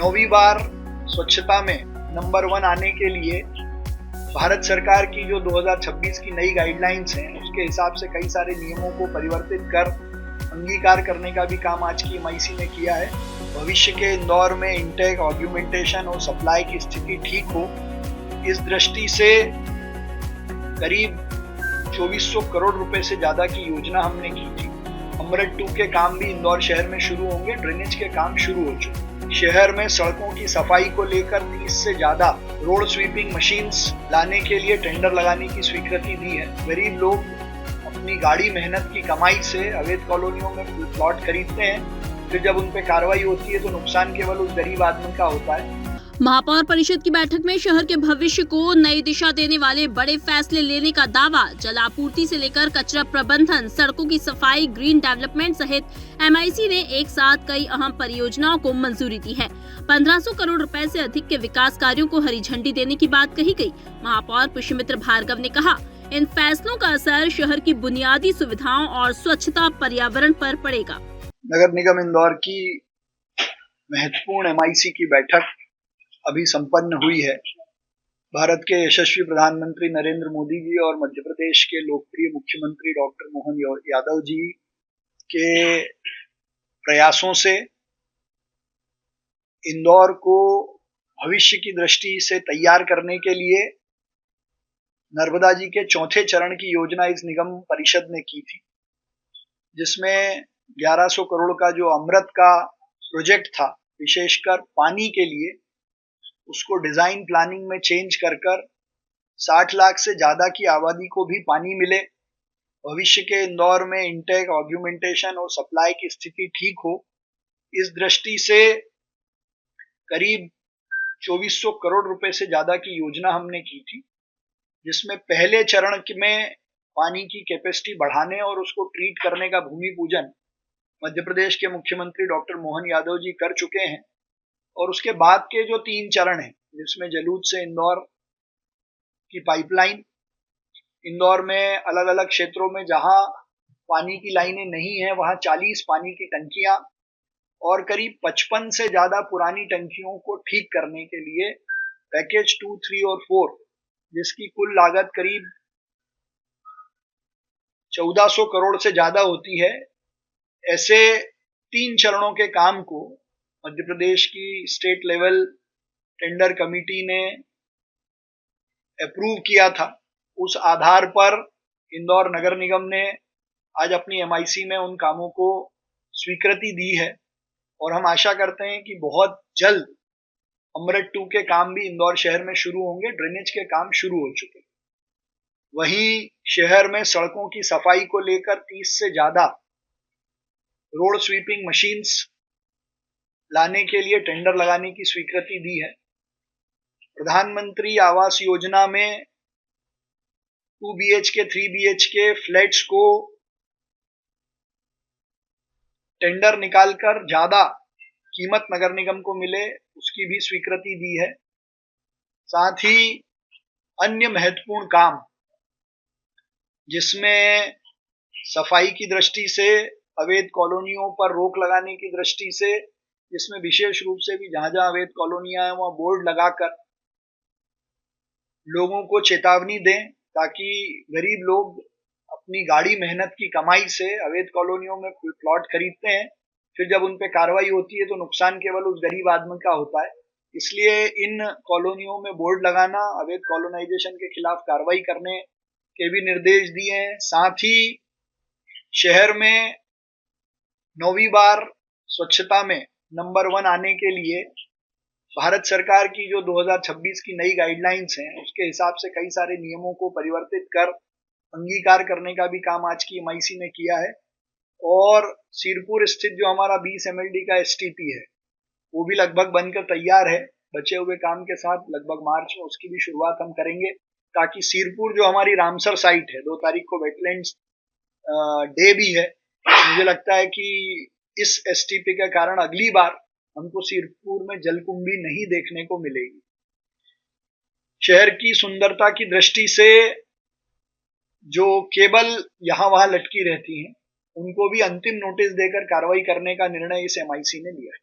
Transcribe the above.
9वीं बार स्वच्छता में नंबर 1 आने के लिए भारत सरकार की जो 2026 की नई गाइडलाइंस हैं उसके हिसाब से कई सारे नियमों को परिवर्तित कर अंगीकार करने का भी काम आज की एमआईसी ने किया है। भविष्य के इंदौर में इंटेक, ऑग्यूमेंटेशन और सप्लाई की स्थिति ठीक हो, इस दृष्टि से करीब 2400 करोड़ रुपए से ज्यादा की योजना हमने की थी। अमृत 2 के काम भी इंदौर शहर में शुरू होंगे। ड्रेनेज के काम शुरू हो चुके। शहर में सड़कों की सफाई को लेकर 30 से ज्यादा रोड स्वीपिंग मशीन्स लाने के लिए टेंडर लगाने की स्वीकृति दी है। गरीब लोग अपनी गाड़ी मेहनत की कमाई से अवैध कॉलोनियों में प्लॉट खरीदते हैं, फिर जब उन पे कार्रवाई होती है तो नुकसान केवल उस गरीब आदमी का होता है। महापौर परिषद की बैठक में शहर के भविष्य को नई दिशा देने वाले बड़े फैसले लेने का दावा। जल आपूर्ति से लेकर कचरा प्रबंधन, सड़कों की सफाई, ग्रीन डेवलपमेंट सहित एमआईसी ने एक साथ कई अहम परियोजनाओं को मंजूरी दी है। 1500 करोड़ रुपए से अधिक के विकास कार्यों को हरी झंडी देने की बात कही गई। महापौर पुष्यमित्र भार्गव ने कहा, इन फैसलों का असर शहर की बुनियादी सुविधाओं और स्वच्छता पर्यावरण पर पड़ेगा। नगर निगम इंदौर की महत्वपूर्ण एमआईसी की बैठक अभी संपन्न हुई है। भारत के यशस्वी प्रधानमंत्री नरेंद्र मोदी जी और मध्य प्रदेश के लोकप्रिय मुख्यमंत्री डॉक्टर मोहन यादव जी के प्रयासों से इंदौर को भविष्य की दृष्टि से तैयार करने के लिए नर्मदा जी के चौथे चरण की योजना इस निगम परिषद ने की थी, जिसमें 1100 करोड़ का जो अमृत का प्रोजेक्ट था, विशेषकर पानी के लिए, उसको डिजाइन प्लानिंग में चेंज कर 60 लाख से ज्यादा की आबादी को भी पानी मिले, भविष्य के इंदौर में इंटेक, ऑग्यूमेंटेशन और सप्लाई की स्थिति ठीक हो, इस दृष्टि से करीब 2400 करोड़ रुपए से ज्यादा की योजना हमने की थी, जिसमें पहले चरण में पानी की कैपेसिटी बढ़ाने और उसको ट्रीट करने का भूमि पूजन मध्य प्रदेश के मुख्यमंत्री डॉक्टर मोहन यादव जी कर चुके हैं। और उसके बाद के जो 3 चरण हैं, जिसमें जलूद से इंदौर की पाइपलाइन, इंदौर में अलग अलग क्षेत्रों में जहां पानी की लाइनें नहीं है वहां 40 पानी की टंकियां और करीब 55 से ज्यादा पुरानी टंकियों को ठीक करने के लिए पैकेज 2, 3 और 4, जिसकी कुल लागत करीब 1400 करोड़ से ज्यादा होती है, ऐसे 3 चरणों के काम को मध्य प्रदेश की स्टेट लेवल टेंडर कमेटी ने अप्रूव किया था। उस आधार पर इंदौर नगर निगम ने आज अपनी एमआईसी में उन कामों को स्वीकृति दी है और हम आशा करते हैं कि बहुत जल्द अमृत 2 के काम भी इंदौर शहर में शुरू होंगे। ड्रेनेज के काम शुरू हो चुके हैं। वहीं शहर में सड़कों की सफाई को लेकर 30 से ज्यादा रोड स्वीपिंग मशीन्स लाने के लिए टेंडर लगाने की स्वीकृति दी है। प्रधानमंत्री आवास योजना में 2 BHK, 3 BHK फ्लैट्स को टेंडर निकालकर ज्यादा कीमत नगर निगम को मिले, उसकी भी स्वीकृति दी है। साथ ही अन्य महत्वपूर्ण काम, जिसमें सफाई की दृष्टि से, अवैध कॉलोनियों पर रोक लगाने की दृष्टि से, जिसमें विशेष रूप से भी जहां जहां अवैध कॉलोनियां हैं वहां बोर्ड लगाकर लोगों को चेतावनी दें, ताकि गरीब लोग अपनी गाड़ी मेहनत की कमाई से अवैध कॉलोनियों में प्लॉट खरीदते हैं, फिर जब उन पे कार्रवाई होती है तो नुकसान केवल उस गरीब आदमी का होता है। इसलिए इन कॉलोनियों में बोर्ड लगाना, अवैध कॉलोनाइजेशन के खिलाफ कार्रवाई करने के भी निर्देश दिए हैं। साथ ही शहर में 9वीं बार स्वच्छता में नंबर 1 आने के लिए भारत सरकार की जो 2026 की नई गाइडलाइंस हैं उसके हिसाब से कई सारे नियमों को परिवर्तित कर अंगीकार करने का भी काम आज की एमआईसी ने किया है। और सिरपुर स्थित जो हमारा 20 MLD का STP है वो भी लगभग बनकर तैयार है। बचे हुए काम के साथ लगभग मार्च में उसकी भी शुरुआत हम करेंगे, ताकि सिरपुर जो हमारी रामसर साइट है, 2 तारीख को वेटलैंड्स डे भी है, मुझे लगता है कि इस STP के कारण अगली बार हमको सिरपुर में जलकुंभी नहीं देखने को मिलेगी। शहर की सुंदरता की दृष्टि से जो केबल यहां वहां लटकी रहती हैं, उनको भी अंतिम नोटिस देकर कार्रवाई करने का निर्णय इस एमआईसी ने लिया है।